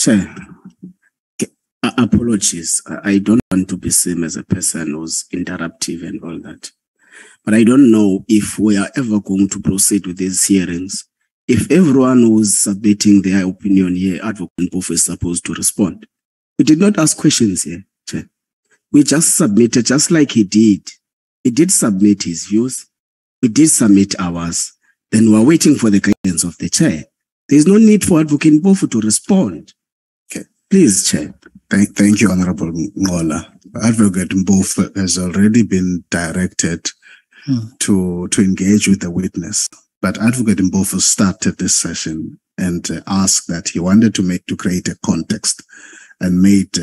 Chair, apologies. I don't want to be seen as a person who's interruptive and all that. But I don't know if we are ever going to proceed with these hearings. If everyone who's submitting their opinion here, Advocate Mpofu is supposed to respond. We did not ask questions here, Chair. We just submitted, just like he did. He did submit his views. We did submit ours. Then we're waiting for the guidance of the Chair. There's no need for Advocate Mpofu to respond. Okay. Please, Chair. Thank you, Honorable Ngola. Advocate Mpofu has already been directed to engage with the witness. But Advocate Mpofu started this session and asked that he wanted to create a context and made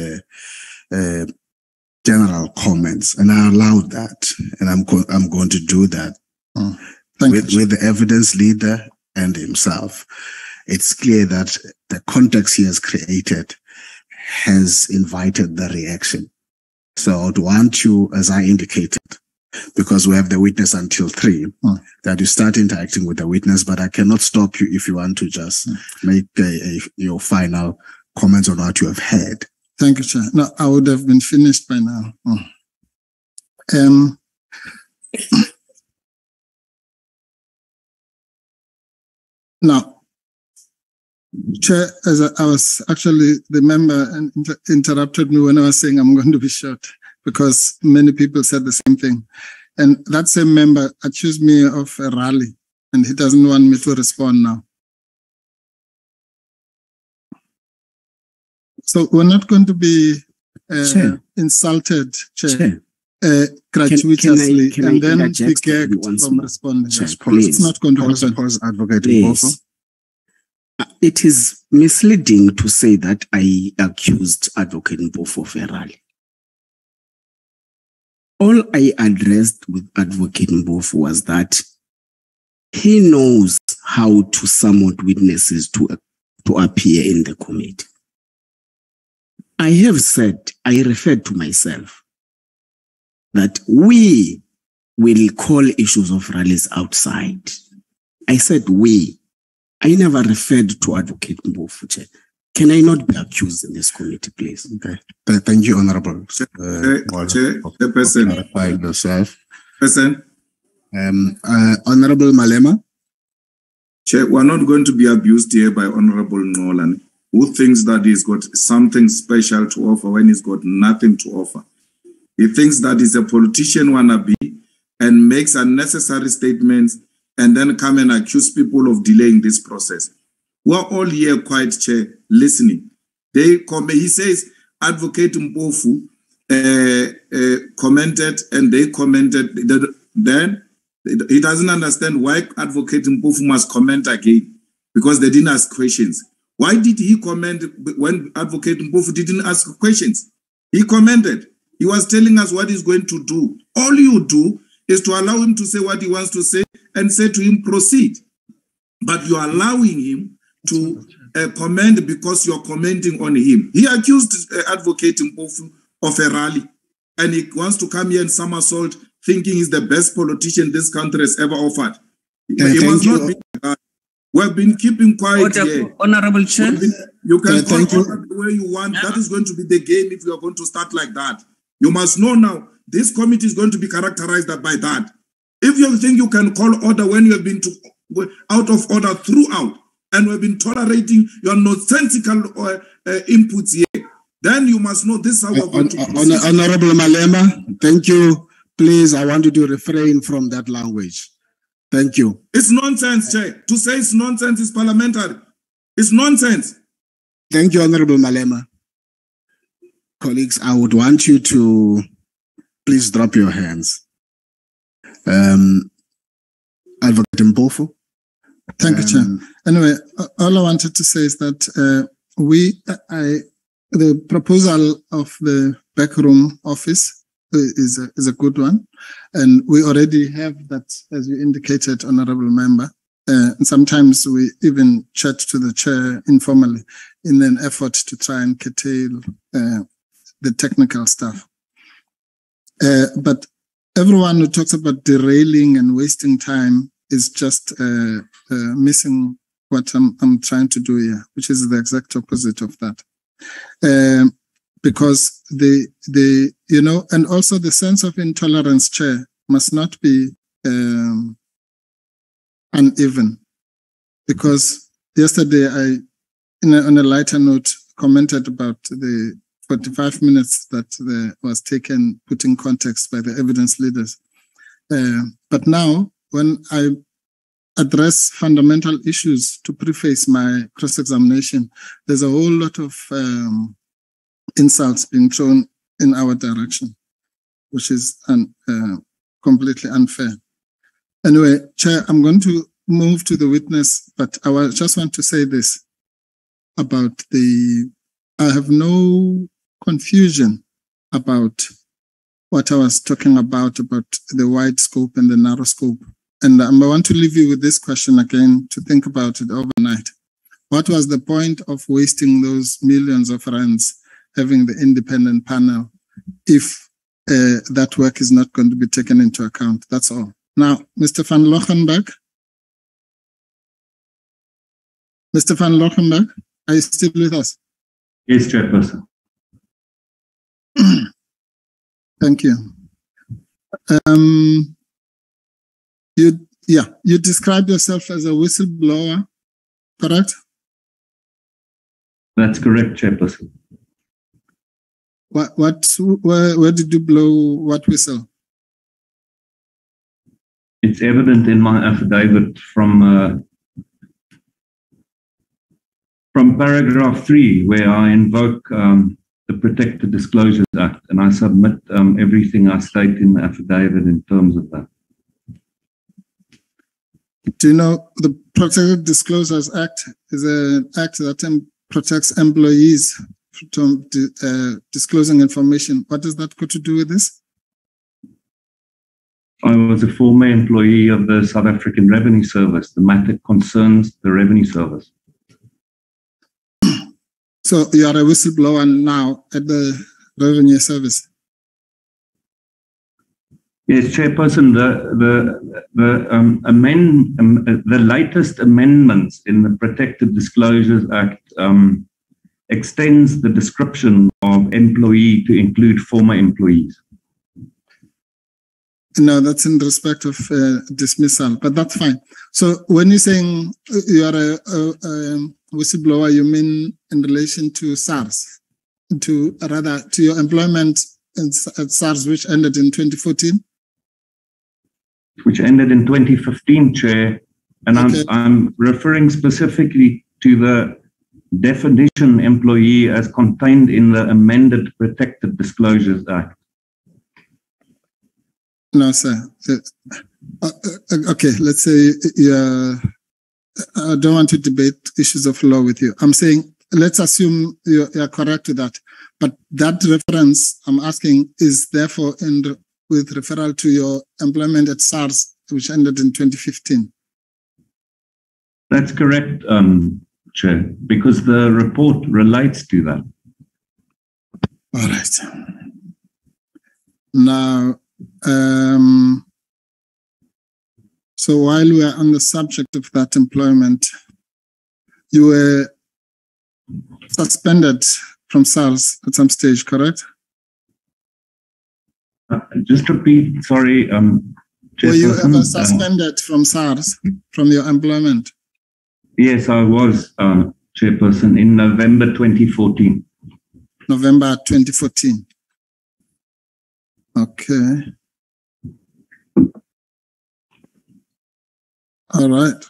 general comments, and I allowed that, and I'm going to do that with the evidence leader and himself. It's clear that the context he has created has invited the reaction. So I would want you, as I indicated, because we have the witness until 3, that you start interacting with the witness, but I cannot stop you if you want to just make your final comments on what you have heard. Thank you, Chair. No, I would have been finished by now. Now, Chair, as I was actually, the member interrupted me when I was saying I'm going to be short, because many people said the same thing. And that same member accused me of a rally, and he doesn't want me to respond now. So we're not going to be insulted, Chair, gratuitously, and then be gagged from responding. It's not going to happen. Advocate Mpofu. It is misleading to say that I accused Advocate Mpofu of a rally. All I addressed with Advocate Mpofu was that he knows how to summon witnesses to appear in the committee. I have said, I referred to myself, that we will call issues of rallies outside. I said we. I never referred to Advocate Mpofu. Can I not be accused in this committee, please? Okay. Thank you, Honorable. Person. Honorable Malema. Chair, we're not going to be abused here by Honorable Nolan, who thinks that he's got something special to offer when he's got nothing to offer. He thinks that he's a politician wannabe and makes unnecessary statements and then come and accuse people of delaying this process. We're all here quiet, Chair, listening. He says Advocate Mpofu commented and they commented. Then he doesn't understand why Advocate Mpofu must comment again, because they didn't ask questions. Why did he comment when Advocate Mpofu didn't ask questions? He commented. He was telling us what he's going to do. All you do is to allow him to say what he wants to say and say to him, proceed. But you're allowing him to comment because you're commenting on him. He accused Advocate Mpofu of a rally, and he wants to come here and somersault, thinking he's the best politician this country has ever offered. He must not be that. We've been keeping quiet here. Honorable Chair. You can call order the way you want. That is going to be the game if you are going to start like that. You must know now, this committee is going to be characterized by that. If you think you can call order when you have been out of order throughout, and we've been tolerating your nonsensical inputs here, then you must know this is how we're going to proceed. Honorable Malema, thank you. Please, I want you to refrain from that language. Thank you. It's nonsense, Chair. To say it's nonsense is parliamentary. It's nonsense. Thank you, Honorable Malema. Colleagues, I would want you to please drop your hands. Advocate Mpofu. Thank you, Chair. Anyway, all I wanted to say is that the proposal of the backroom office is a good one, and we already have that, as you indicated, Honourable Member. And sometimes we even chat to the Chair informally in an effort to try and curtail the technical stuff. But everyone who talks about derailing and wasting time is just missing what I'm trying to do here, which is the exact opposite of that. because and also the sense of intolerance, Chair, must not be uneven. Because yesterday on a lighter note, commented about the 45 minutes that was taken, put in context by the evidence leaders. But now, when I address fundamental issues to preface my cross-examination, there's a whole lot of insults being thrown in our direction, which is completely unfair. Anyway, Chair, I'm going to move to the witness, but I just want to say this about I have no confusion about what I was talking about the wide scope and the narrow scope. And I want to leave you with this question again to think about it overnight. What was the point of wasting those millions of rands having the independent panel if that work is not going to be taken into account? That's all. Now, Mr. van Loggerenberg. Mr. van Loggerenberg, are you still with us? Yes, Chairperson. Thank you. You described yourself as a whistleblower, correct? That's correct, Chairperson. Where did you blow what whistle? It's evident in my affidavit from paragraph 3, where I invoke the Protected Disclosures Act, and I submit everything I state in the affidavit in terms of that. Do you know the Protected Disclosures Act is an act that protects employees from disclosing information? What does that got to do with this? I was a former employee of the South African Revenue Service. The matter concerns the Revenue Service. So you are a whistleblower now at the Revenue Service? Yes, Chairperson. The latest amendments in the Protected Disclosures Act extends the description of employee to include former employees. No, that's in respect of dismissal, but that's fine. So when you're saying you are a whistleblower, you mean in relation to SARS, to your employment at SARS, which ended in 2014? Which ended in 2015, Chair. And okay. I'm referring specifically to the definition employee as contained in the amended Protected Disclosures Act. No, sir. Okay, let's say I don't want to debate issues of law with you. I'm saying, let's assume you're correct with that. But that reference I'm asking is therefore with referral to your employment at SARS, which ended in 2015. That's correct, Chair, because the report relates to that. All right. Now, so while we are on the subject of that employment, you were suspended from SARS at some stage, correct? Just repeat, sorry. Were you ever suspended from SARS, from your employment? Yes, I was, Chairperson, in November 2014. November 2014. Okay. All right.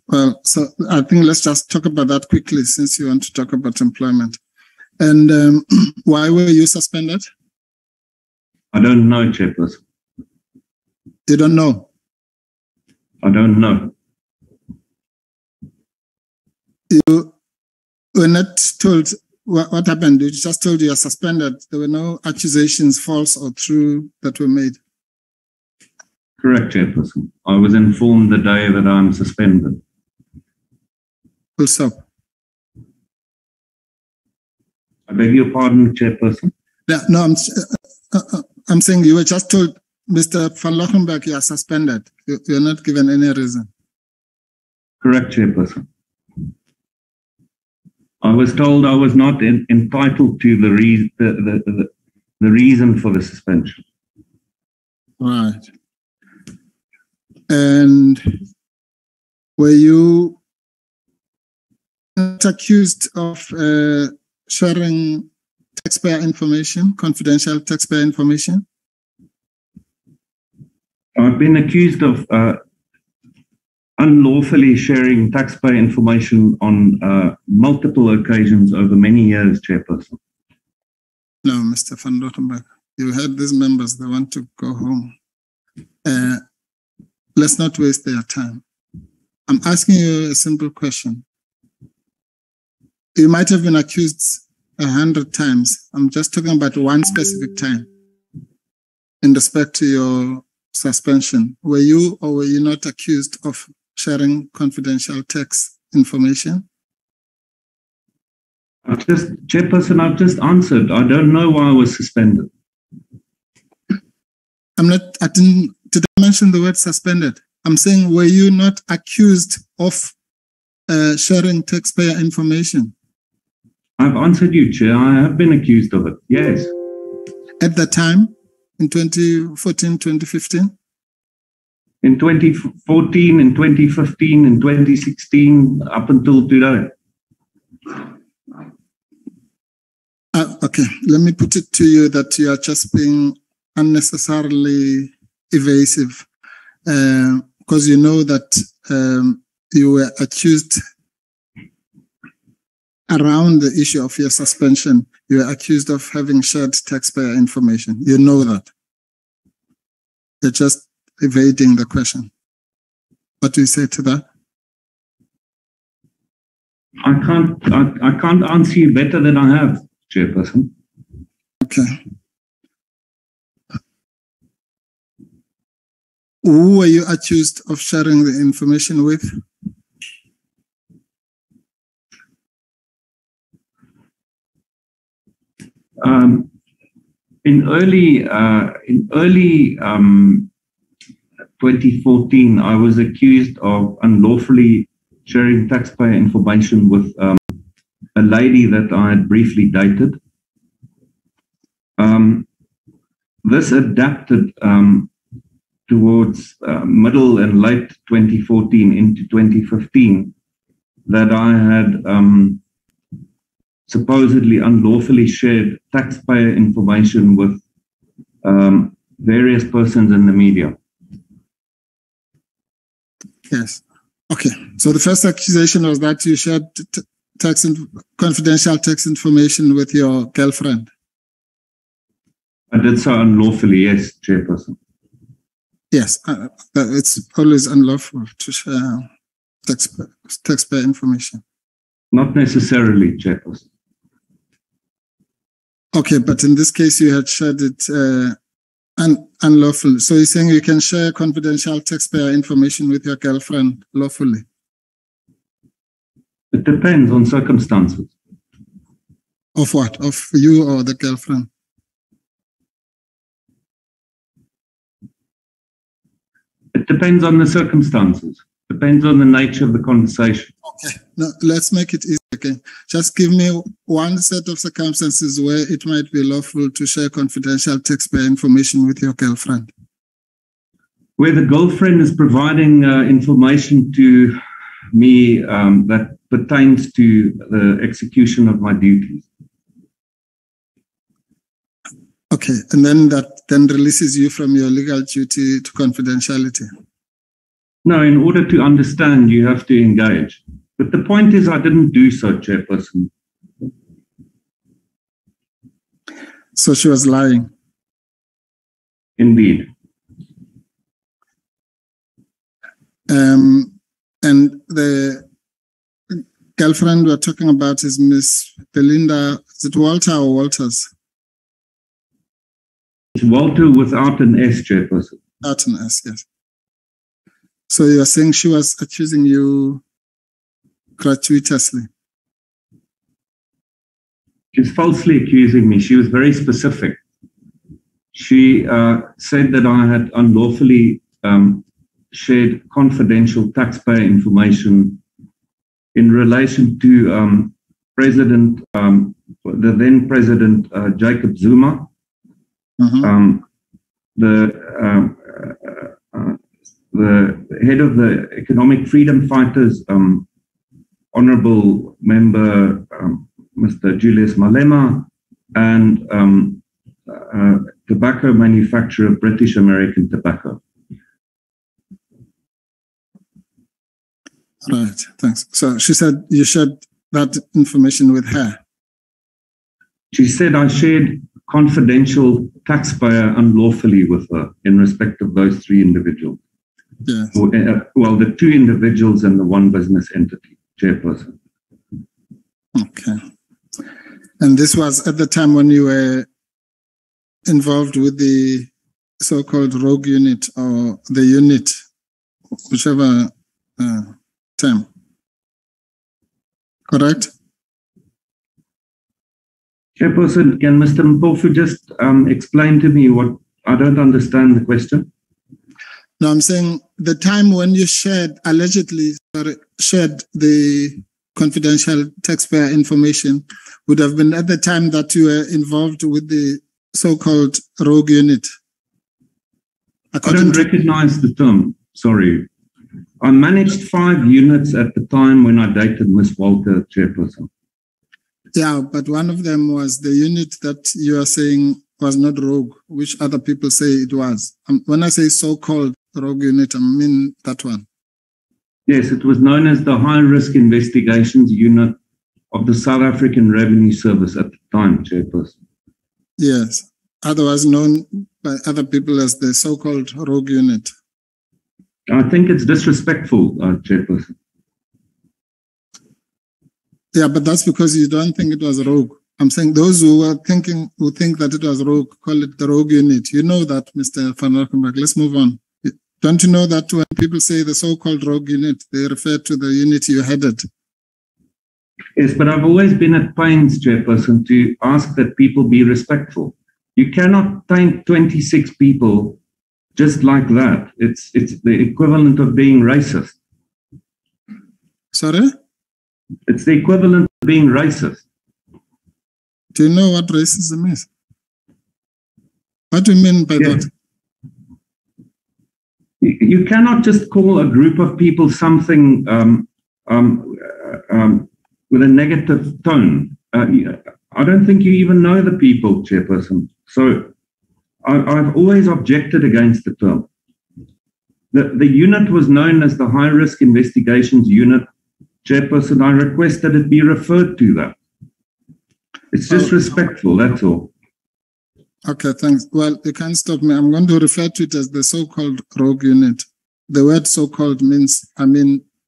Well, so I think let's just talk about that quickly since you want to talk about employment. And why were you suspended? I don't know, Chairperson. You don't know? I don't know. You were not told what happened. You just told you are suspended. There were no accusations, false or true, that were made. Correct, Chairperson. I was informed the day that I'm suspended. Full stop. I beg your pardon, Chairperson. Yeah, no, I'm saying you were just told, Mr. van Loggerenberg, you are suspended. You're not given any reason. Correct, Chairperson. I was told I was not entitled to the reason for the suspension. Right. And were you not accused of sharing taxpayer information, confidential taxpayer information? I've been accused of unlawfully sharing taxpayer information on multiple occasions over many years, Chairperson. No, Mr. van Loggerenberg, you heard these members, they want to go home. Let's not waste their time. I'm asking you a simple question. You might have been accused 100 times. I'm just talking about one specific time in respect to your suspension. Were you or were you not accused of sharing confidential tax information? Chairperson, I've just answered. I don't know why I was suspended. Did I mention the word suspended? I'm saying, were you not accused of sharing taxpayer information? I've answered you, Chair. I have been accused of it, yes. At the time, in 2014, 2015? In 2014, in 2015, in 2016, up until today. Okay, let me put it to you that you are just being unnecessarily evasive because you know that you were accused around the issue of your suspension. You were accused of having shared taxpayer information. You know that. You're just evading the question. What do you say to that? I can't answer you better than I have, Chairperson. Okay. Who were you accused of sharing the information with? In early 2014, I was accused of unlawfully sharing taxpayer information with a lady that I had briefly dated. This adapted towards middle and late 2014 into 2015, that I had supposedly unlawfully shared taxpayer information with various persons in the media. Yes. Okay. So the first accusation was that you shared confidential tax information with your girlfriend. I did so unlawfully, yes, Chairperson. Yes, it's always unlawful to share taxpayer information. Not necessarily, Chairperson. Okay, but in this case, you had shared it unlawfully. So you're saying you can share confidential taxpayer information with your girlfriend lawfully? It depends on circumstances. Of what? Of you or the girlfriend? It depends on the circumstances. Depends on the nature of the conversation. Okay, now let's make it easy again. Just give me one set of circumstances where it might be lawful to share confidential taxpayer information with your girlfriend. Where the girlfriend is providing information to me that pertains to the execution of my duties. Okay, and then that then releases you from your legal duty to confidentiality. No, in order to understand, you have to engage. But the point is, I didn't do so, Chairperson. So she was lying. Indeed. And the girlfriend we're talking about is Miss Belinda. Is it Walter or Walters? It's Walter without an S, Chairperson. Without an S, yes. So you're saying she was accusing you gratuitously? She's falsely accusing me. She was very specific. She said that I had unlawfully shared confidential taxpayer information in relation to President, the then President Jacob Zuma, the head of the Economic Freedom Fighters, Honourable Member Mr. Julius Malema, and tobacco manufacturer British American Tobacco. Right, thanks. So she said you shared that information with her. She said I shared confidential taxpayer unlawfully with her in respect of those three individuals. Yes. Well, the two individuals and the one business entity, chairperson. Okay. And this was at the time when you were involved with the so-called rogue unit or the unit, whichever term. Correct? Chairperson, can Mr. Mpofu just explain to me what, I don't understand the question. No, I'm saying the time when you allegedly shared the confidential taxpayer information would have been at the time that you were involved with the so-called rogue unit. I don't recognize the term, sorry. I managed 5 units at the time when I dated Ms. Walker, chairperson. Yeah, but one of them was the unit that you are saying was not rogue, which other people say it was. When I say so-called rogue unit, I mean that one. Yes, it was known as the High Risk Investigations Unit of the South African Revenue Service at the time, chairperson. Yes, otherwise known by other people as the so-called rogue unit. I think it's disrespectful, chairperson. Yeah, but that's because you don't think it was rogue. I'm saying those who think that it was rogue, call it the rogue unit. You know that, Mr. Van Loggerenberg. Let's move on. Don't you know that when people say the so-called rogue unit, they refer to the unit you headed? Yes, but I've always been at pains, chairperson, to ask that people be respectful. You cannot taint 26 people just like that. It's the equivalent of being racist. Sorry? It's the equivalent of being racist. Do you know what racism is? What do you mean by that? You cannot just call a group of people something with a negative tone. I don't think you even know the people, chairperson. So I've always objected against the term. The unit was known as the High Risk Investigations Unit. Chairperson, I request that it be referred to that. It's disrespectful, that's all. Okay, thanks. Well, you can't stop me. I'm going to refer to it as the so-called rogue unit. The word so-called means,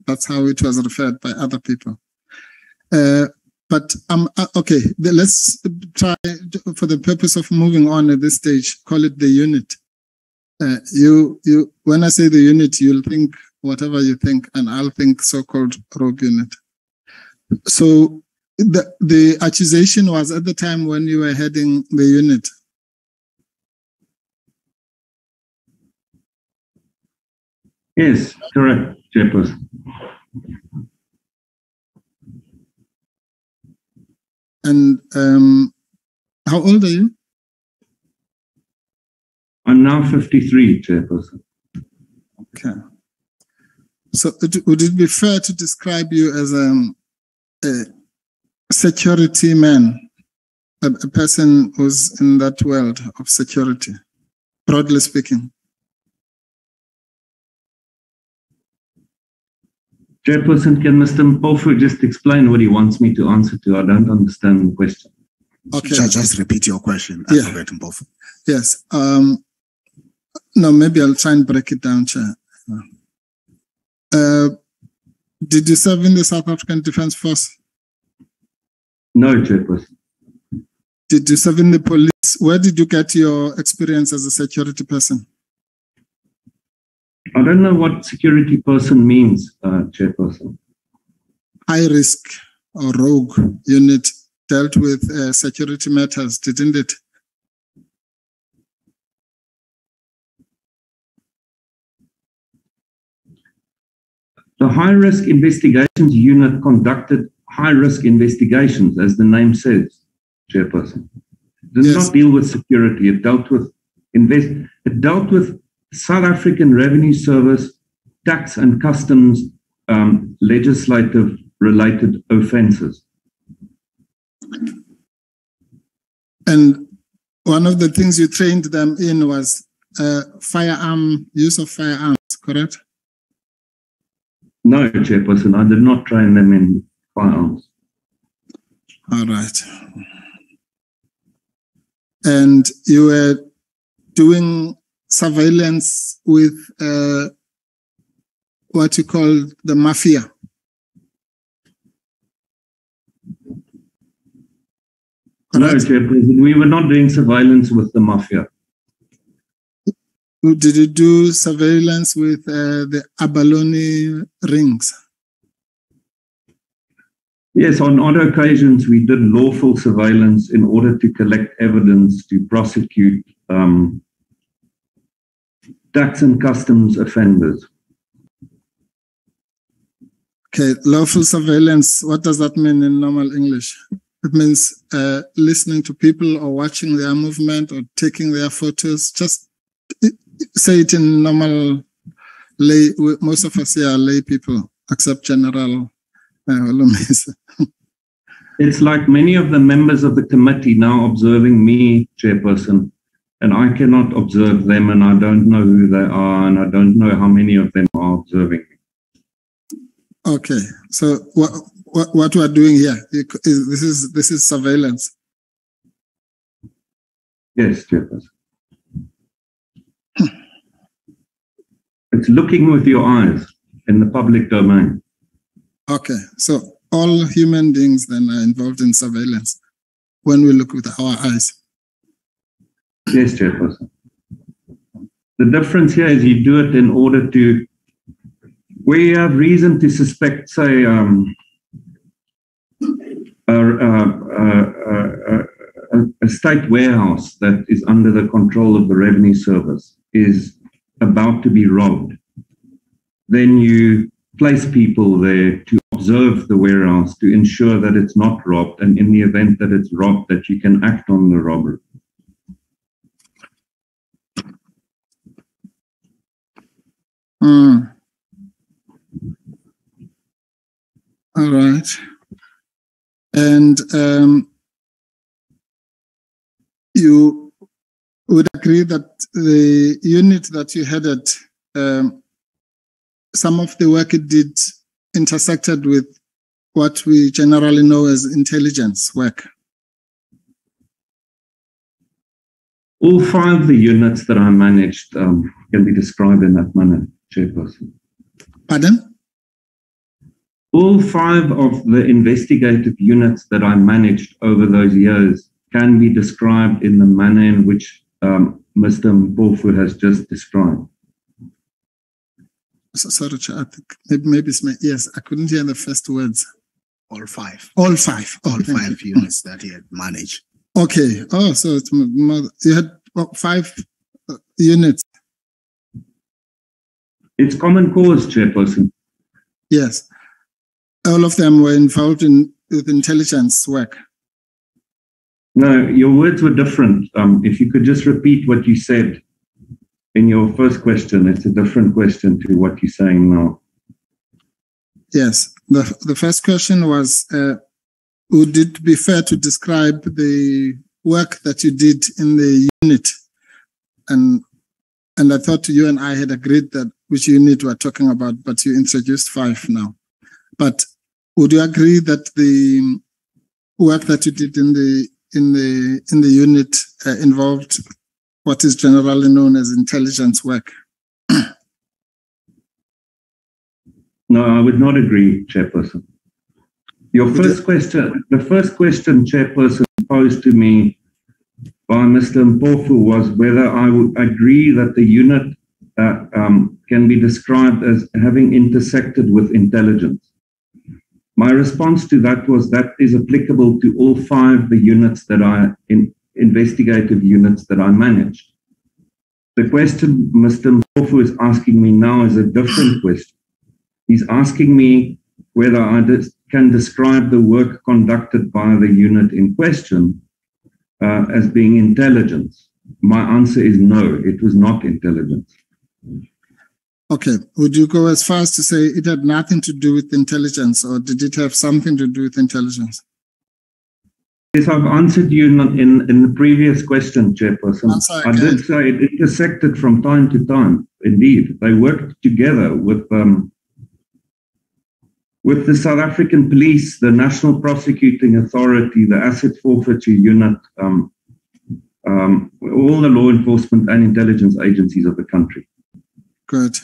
that's how it was referred by other people. But okay, let's try, for the purpose of moving on at this stage, call it the unit. When I say the unit, you'll think whatever you think, and I'll think so-called rogue unit. So the accusation was at the time when you were heading the unit. Yes, correct, chairperson. And how old are you? I'm now 53, chairperson. Okay. So would it be fair to describe you as a security man, a person who's in that world of security, broadly speaking? Chairperson, can Mr. Mpofu just explain what he wants me to answer to? I don't understand the question. Okay. Just repeat your question, Advocate Mpofu. Yes. No, maybe I'll try and break it down, Chair. Did you serve in the South African Defence Force? No, chairperson. Did you serve in the police? Where did you get your experience as a security person? I don't know what security person means, chairperson. High risk or rogue unit dealt with security matters, didn't it? The High Risk Investigations Unit conducted high-risk investigations, as the name says, Chairperson. It did not deal with security. It dealt with South African Revenue Service, tax and customs legislative-related offences. And one of the things you trained them in was use of firearms, correct? No, Chairperson, I did not train them in firearms. All right. And you were doing surveillance with what you call the mafia. No, Chairperson, we were not doing surveillance with the mafia. Did you do surveillance with the abalone rings? Yes, on other occasions we did lawful surveillance in order to collect evidence to prosecute tax and customs offenders. Okay, lawful surveillance, what does that mean in normal English? It means listening to people or watching their movement or taking their photos. Just say it in normal lay. Most of us here are lay people, except General Lomisa. It's like many of the members of the committee now observing me, Chairperson, and I cannot observe them, and I don't know who they are, and I don't know how many of them are observing me. Okay, so what we are doing here, this is surveillance. Yes, Chairperson. It's looking with your eyes in the public domain. Okay, so all human beings then are involved in surveillance when we look with our eyes. Yes, Chairperson. The difference here is you do it in order to, where you have reason to suspect, say, a state warehouse that is under the control of the Revenue Service is about to be robbed, then you place people there to observe the warehouse to ensure that it's not robbed, and in the event that it's robbed, that you can act on the robbery. All right. And you would agree that the unit that you headed, some of the work it did intersected with what we generally know as intelligence work? All 5 of the units that I managed can be described in that manner, Chairperson. Pardon? All 5 of the investigative units that I managed over those years can be described in the manner in which Mr. Mpofu has just described. So, sorry, I think maybe it's yes, I couldn't hear the first words. All 5. All 5. All 5 units that he had managed. Okay. Oh, so it's more, you had 5 units. It's common cause, Chairperson. Yes. All of them were involved with intelligence work. No, your words were different. If you could just repeat what you said in your first question, it's a different question to what you're saying now. Yes. The first question was, would it be fair to describe the work that you did in the unit? And I thought you and I had agreed that which unit we're talking about, but you introduced 5 now. But would you agree that the work that you did in the unit involved what is generally known as intelligence work? No, I would not agree, Chairperson. Your first question, the first question, Chairperson, posed to me by Mr. Mpofu was whether I would agree that the unit can be described as having intersected with intelligence. My response to that was that is applicable to all 5 of the units that investigative units that I managed. The question Mr. Mpofu is asking me now is a different question. He's asking me whether can describe the work conducted by the unit in question as being intelligence. My answer is no, it was not intelligence. Okay, would you go as far as to say it had nothing to do with intelligence, or did it have something to do with intelligence? Yes, I've answered you in the previous question, Chairperson. I did say it intersected from time to time. Indeed, they worked together with the South African Police, the National Prosecuting Authority, the Asset Forfeiture Unit, all the law enforcement and intelligence agencies of the country. Good.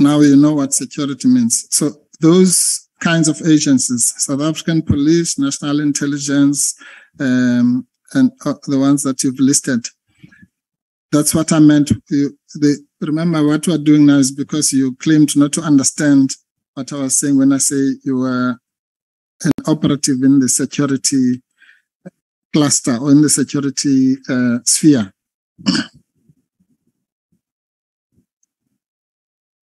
Now you know what security means. So those kinds of agencies, South African Police, National Intelligence, and the ones that you've listed, that's what I meant. Remember, what we're doing now is because you claimed not to understand what I was saying when I say you were an operative in the security cluster or in the security sphere.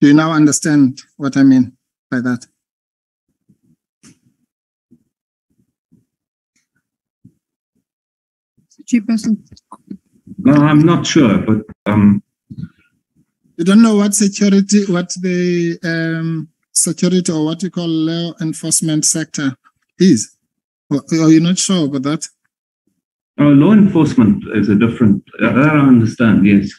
Do you now understand what I mean by that? Chairperson. No, I'm not sure, but you don't know what security, what the security or what you call law enforcement sector is? Or you're not sure about that? Oh, law enforcement is a different, I understand, yes.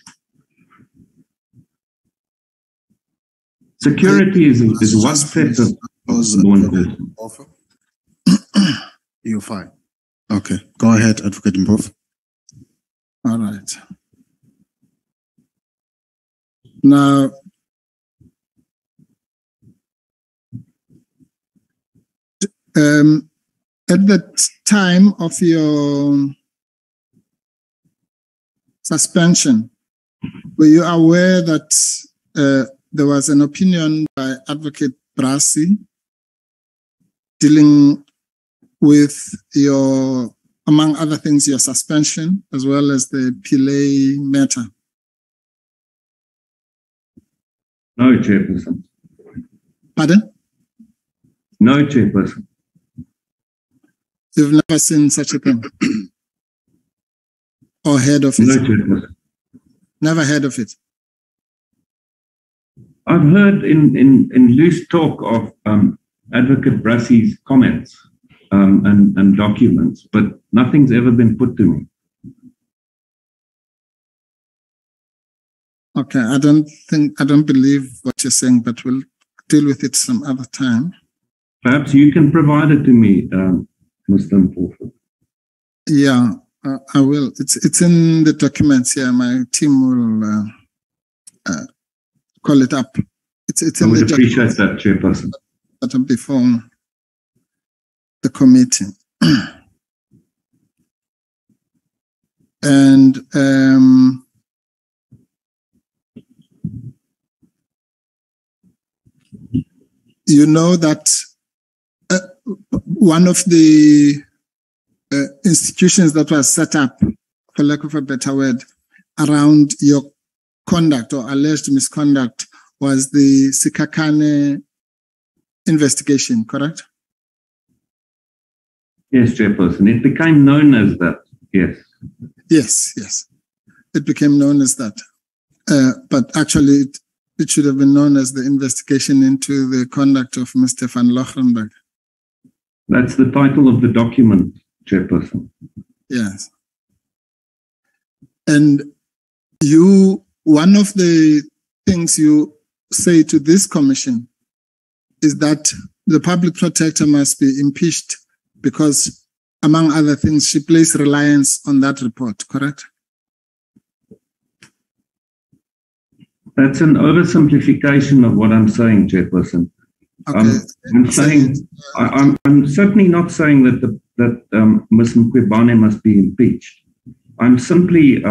Security is one set of law enforcement. You're fine. Okay, go ahead, Advocate Mpofu. All right. Now, at the time of your suspension, were you aware that there was an opinion by Advocate Brassi dealing with your, among other things, your suspension, as well as the Pillay matter? No, Chairperson. Pardon? No, Chairperson. You've never seen such a thing? Or heard of it? No, Chairperson. Never heard of it? I've heard in loose talk of Advocate Brassi's comments and documents, but nothing's ever been put to me. Okay, I don't believe what you're saying, but we'll deal with it some other time. Perhaps you can provide it to me, Mr. Mpofu. Yeah, I will. It's in the documents here. My team will call it up. It's in the appreciate that, Chairperson. That will be for the committee. And you know that one of the institutions that was set up, for lack of a better word, around your conduct or alleged misconduct was the Sikhakhane investigation, correct? Yes, Chairperson. It became known as that, yes. Yes. It became known as that. But actually, it should have been known as the investigation into the conduct of Mr. van Loggerenberg. That's the title of the document, Chairperson. Yes. And one of the things you say to this commission is that the public protector must be impeached because, among other things, she placed reliance on that report, correct? That's an oversimplification of what I'm saying, Chairperson. Okay. I'm certainly not saying that Ms. Mkhwebane must be impeached. I'm simply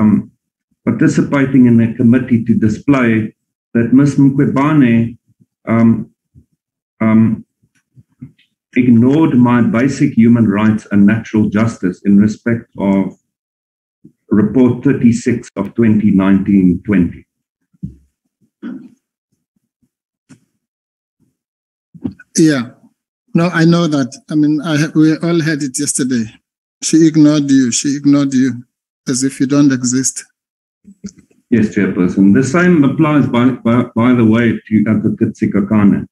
participating in a committee to display that Ms. Mkhwebane ignored my basic human rights and natural justice in respect of Report 36 of 2019-20. Yeah. No, I know that. I mean, we all had it yesterday. She ignored you. She ignored you as if you don't exist. Yes, Chairperson. The same applies, by the way, to Advocate Sikakane.